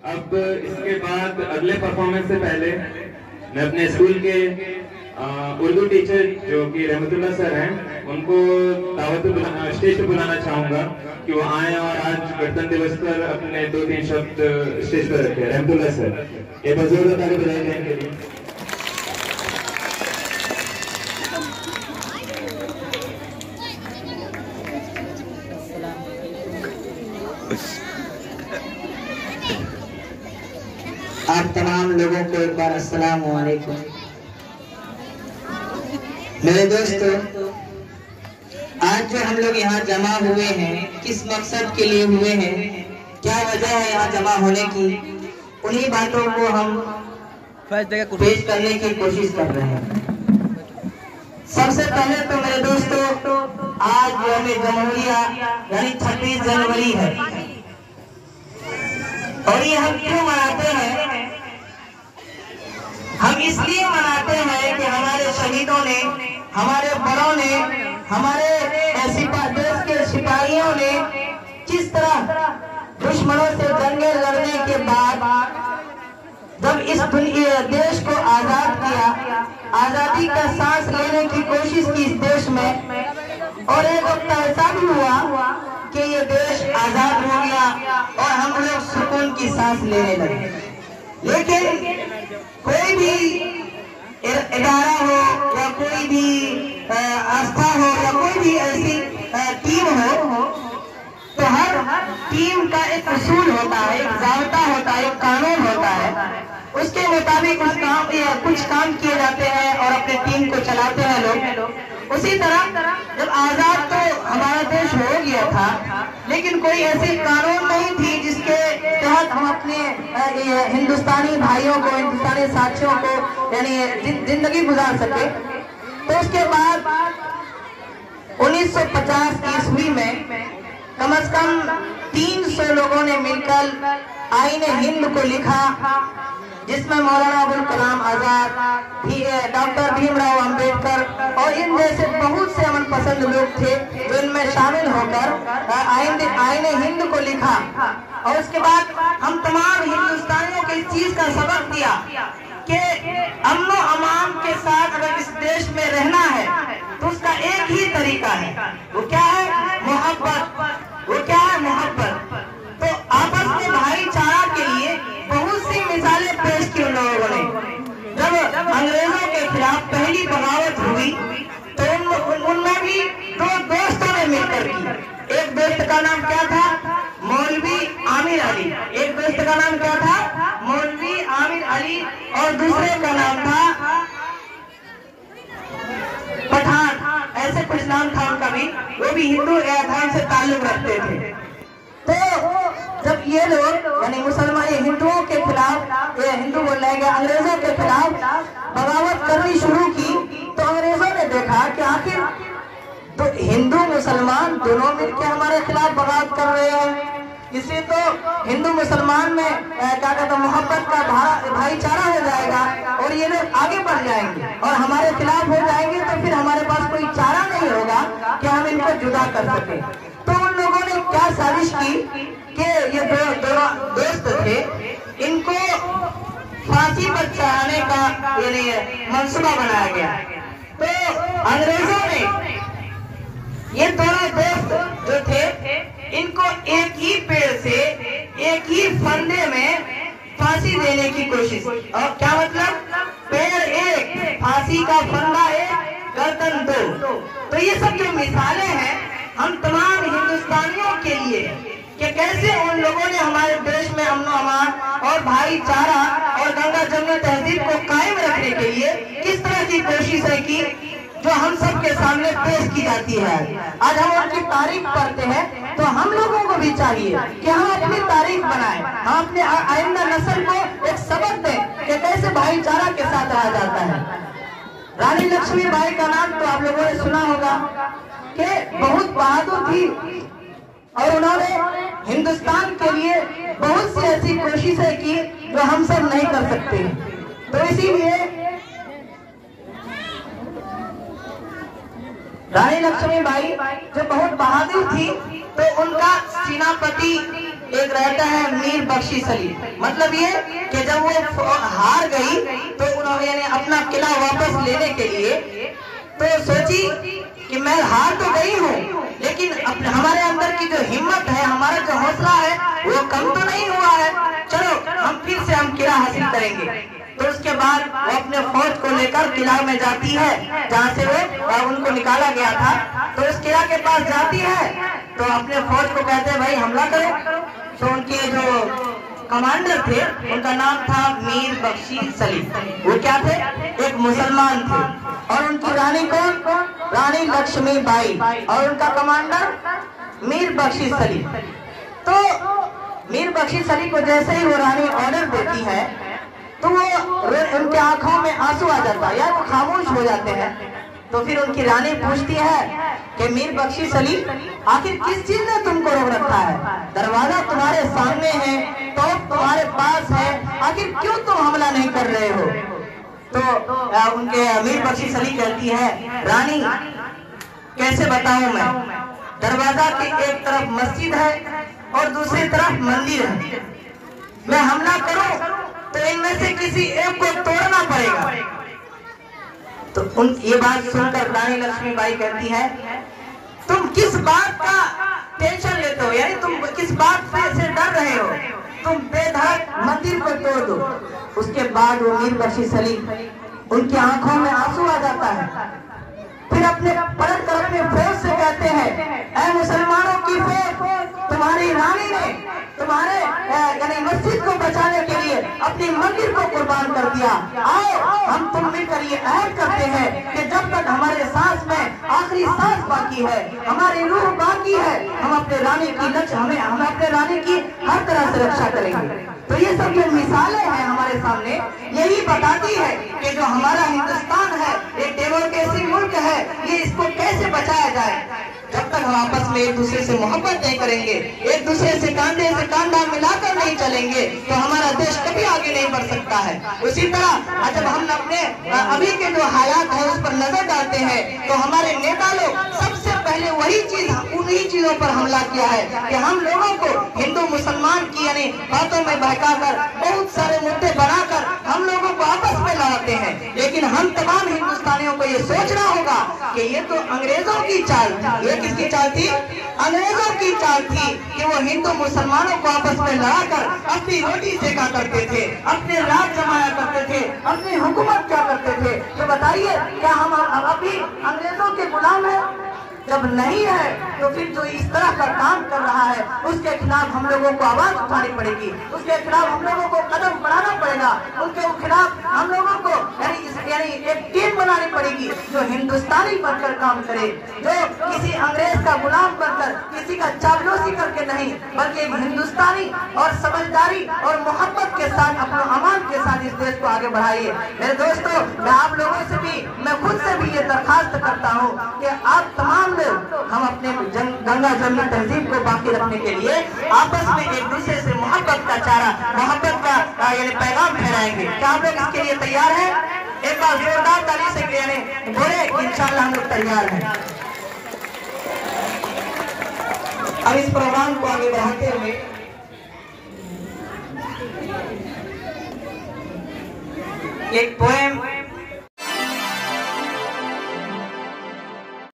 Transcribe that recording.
अब इसके बाद अगले परफॉर्मेंस से पहले मैं अपने स्कूल के उर्दू टीचर जो कि रहमतुल्लाह सर हैं उनको स्टेज पे बुलाना चाहूंगा कि वो आए और आज गणतंत्र दिवस पर अपने 2-3 शब्द स्टेज पर रखे। रहमतुल्लाह सर, ये बजोर ताली बजाई जाए इनके लिए। आप तमाम लोगों को एक बार अस्सलाम वालेकुम। मेरे दोस्तों, आज जो हम लोग यहाँ जमा हुए हैं, किस मकसद के लिए हुए हैं, क्या वजह है यहाँ जमा होने की, उन्हीं बातों को हम पेश करने की कोशिश कर रहे हैं। सबसे पहले तो मेरे दोस्तों, आज यौम जमहूरिया यानी 26 जनवरी है और ये हम क्यों मनाते हैं? हम इसलिए मनाते हैं कि हमारे शहीदों ने, हमारे बड़ों ने, हमारे देश के सिपाहियों ने किस तरह दुश्मनों से जंगें लड़ने के बाद जब इस देश को आजाद किया, आजादी का सांस लेने की कोशिश की इस देश में, और एक वक्त ऐसा भी हुआ कि ये देश आजाद हो गया और हम लोग सुकून की सांस लेने लगे। लेकिन कोई भी इदारा हो या कोई भी आस्था हो या कोई भी ऐसी टीम हो, तो हर टीम का एक उसूल होता है, एक ज़ाब्ता होता है, एक कानून होता है। उसके मुताबिक कुछ काम किए जाते हैं और अपने टीम को चलाते हैं लोग। उसी तरह जब आजाद तो हमारा देश हो गया था, लेकिन कोई ऐसी कानून नहीं थी जिसके तहत हम अपने हिंदुस्तानी भाइयों को, हिंदुस्तानी साथियों को यानी जिंदगी गुजार सके। तो उसके बाद 1950 ईस्वी में कम से कम 300 लोगों ने मिलकर आईन हिंद को लिखा, जिसमें मौलाना अबुल कलाम आजाद, डॉक्टर भीमराव अंबेडकर और इन जैसे बहुत से अमन पसंद लोग थे जो इनमें शामिल होकर आईन हिंद को लिखा। और उसके बाद हम तमाम हिंदुस्तानियों को इस चीज का सबक दिया कि अमन और अमान के साथ अगर इस देश में रहना है तो उसका एक ही तरीका है, वो क्या है? मोहब्बत। वो क्या है? मोहब्बत। तो आपस में भाईचारा के लिए बहुत सी मिसालें पेश की उन लोगों ने। जब अंग्रेजों के खिलाफ पहली बगावत हुई तो उनमें भी 2 दोस्तों ने मिलकर की। एक दोस्त का नाम क्या था? मौलवी आमिर अली। एक दोस्त का नाम क्या था? मौलवी आमिर अली। और दूसरे का नाम था पठान, ऐसे कुछ नाम था उनका भी। वो भी हिंदू धर्म से ताल्लुक रखते थे। तो जब ये लोग यानी मुसलमान हिंदुओं के खिलाफ, हिंदू बोल रहे हैं, अंग्रेजों के खिलाफ बगावत करनी शुरू की, तो अंग्रेजों ने देखा कि आखिर तो हिंदू मुसलमान दोनों मिलकर हमारे खिलाफ बगावत कर रहे हैं, इससे तो हिंदू मुसलमान में क्या कहते हैं मोहब्बत का भाईचारा हो जाएगा और ये लोग आगे बढ़ जाएंगे और हमारे खिलाफ हो जाएंगे, तो फिर हमारे पास कोई चारा नहीं होगा कि हम इनको जुदा कर सके। तो उन लोगों ने क्या साजिश की कि ये दो दोस्त थे, इनको फांसी पर चढ़ाने का मंसूबा बनाया गया। तो अंग्रेजों ने ये दोनों दोस्त जो थे इनको एक ही पेड़ से, एक ही फंदे में फांसी देने की कोशिश। और क्या मतलब? पेड़ एक, फांसी का फंदा एक, गर्दन 2। तो ये सब जो मिसालें हैं हम तमाम हिंदुस्तानियों के लिए कि कैसे उन लोगों ने हमारे देश में अमन अमान और भाईचारा और गंगा जमुना तहजीब को कायम रखने के लिए किस तरह की कोशिशें की, जो हम सब के सामने पेश की जाती है। आज हम उनकी तारीफ करते हैं, तो हम लोगों को भी चाहिए कि हम अपनी तारीफ बनाएं, हम अपने आइंदा नस्ल को एक सबक दें कि कैसे भाईचारा के साथ रहा जाता है। रानी लक्ष्मीबाई का नाम तो आप लोगों ने सुना होगा कि बहुत बहादुर थी और उन्होंने हिंदुस्तान के लिए बहुत सी ऐसी कोशिशें की जो हम सब नहीं कर सकते। तो इसीलिए रानी लक्ष्मीबाई जो बहुत बहादुर थी, तो उनका सेनापति एक रहता है मीर बख्शी सलीम। मतलब ये कि जब वो हार गई तो उन्होंने अपना किला वापस लेने के लिए तो सोची कि मैं हार तो गई हूँ, लेकिन हमारे अंदर की जो हिम्मत है, हमारा जो हौसला है वो कम तो नहीं हुआ है, चलो हम फिर से हम किला हासिल करेंगे। तो उसके बाद वो अपने फौज को लेकर किला में जाती है जहाँ से वो उनको निकाला गया था। तो उस किला के पास जाती है तो अपने फौज को कहते हैं भाई हमला करो। तो उनके जो कमांडर थे उनका नाम था मीर बख्शी सलीम। वो क्या थे? एक मुसलमान थे। और उनकी रानी कौन? रानी लक्ष्मीबाई। और उनका कमांडर मीर बख्शी सलीम। तो मीर बख्शी सलीम को जैसे ही वो रानी ऑर्डर देती है तो वो उनके आंखों में आंसू आ जाता है या वो खामोश हो जाते हैं। तो फिर उनकी रानी पूछती है कि मीर बख्शी सलीम, आखिर किस चीज ने तुमको रोक रखा है? दरवाजा तुम्हारे सामने है, तो तुम्हारे पास है, आखिर क्यों तुम हमला नहीं कर रहे हो? तो उनके मीर बख्शी सलीम कहती है, रानी कैसे बताऊं मैं, दरवाजा की एक तरफ मस्जिद है और दूसरी तरफ मंदिर है, मैं हमला करूं तो इनमें से किसी एक को तोड़ना पड़ेगा। तो उन ये बात सुनकर रानी लक्ष्मीबाई कहती है, तुम किस बात का टेंशन लेते हो, यानी तुम किस बात से डर रहे हो, तुम बेधड़क मंदिर को तोड़ दो। उसके बाद वो मीर बख्शी सलीम उनकी आंखों में आंसू आ जाता है। फिर अपने पलट कर अपने फौज से कहते हैं, ऐ मुसलमानों की फौज, तुम्हारी रानी ने तुम्हारे यानी मस्जिद को बचाने के लिए अपनी मंदिर को कुर्बान कर दिया। आओ हम तुम मिलकर ये ऐड करते हैं कि जब तक हमारे सांस में आखिरी सांस बाकी है, हमारी रूह बाकी है, हम अपने रानी की हम अपने रानी की हर तरह से रक्षा करेंगे। तो ये सब जो मिसालें हैं हमारे सामने, यही बताती है कि जो हमारा हिंदुस्तान है एक डेमोक्रेसी मुल्क है, ये इसको कैसे बचाया जाए। जब तक हम आपस में एक दूसरे से मोहब्बत नहीं करेंगे, एक दूसरे से कांधे से कांधा मिलाकर नहीं चलेंगे, तो हमारा देश कभी आगे नहीं बढ़ सकता है। उसी तरह जब हम अपने अभी के जो हालात है उस पर नजर डालते हैं तो हमारे नेता लोग सबसे पहले वही चीज उन्हीं चीजों पर हमला किया है कि हम लोगों को हिंदू मुसलमान की यानी बातों में बहकाकर बहुत सारे मुद्दे बनाकर हम लोगों को आपस में लड़ाते हैं। लेकिन हम तमाम हिंदुस्तानियों को ये सोचना होगा कि ये तो अंग्रेजों की चाल थी। ये किसकी चाल थी? अंग्रेजों की चाल थी कि वो हिंदू मुसलमानों को आपस में लड़ाकर अपनी रोटी सेका करते थे, अपने राज जमाया करते थे, अपनी हुकूमत क्या करते थे। तो बताइए क्या हम अभी अंग्रेजों के गुलाम हैं? जब नहीं है तो फिर जो इस तरह का काम कर रहा है उसके खिलाफ हम लोगों को आवाज उठानी पड़ेगी, उसके खिलाफ हम लोगों को कदम बढ़ाना पड़ेगा, उसके खिलाफ हम लोगों को यानी एक टीम बनानी पड़ेगी जो हिंदुस्तानी बनकर काम करे, जो किसी अंग्रेज का गुलाम बनकर किसी का चापलूसी करके नहीं, बल्कि एक हिंदुस्तानी और समझदारी और मोहब्बत के साथ अपने अमान के साथ इस देश को आगे बढ़ाइए। मेरे दोस्तों, मैं आप लोगों से भी, मैं खुद से भी ये दरखास्त करता हूँ कि आप तमाम हम अपने गंगा जमुनी तहजीब को बाकी रखने के लिए आपस में एक दूसरे से मोहब्बत का चारा, मोहब्बत का यानी पैगाम फैलाएंगे। क्या आप लोग इसके लिए तैयार हैं? एक बार जोरदार ताली से यानी बोले कि इंशाअल्लाह हम लोग तैयार हैं। अब इस प्रोग्राम को आगे बढ़ाते हुए एक पोएम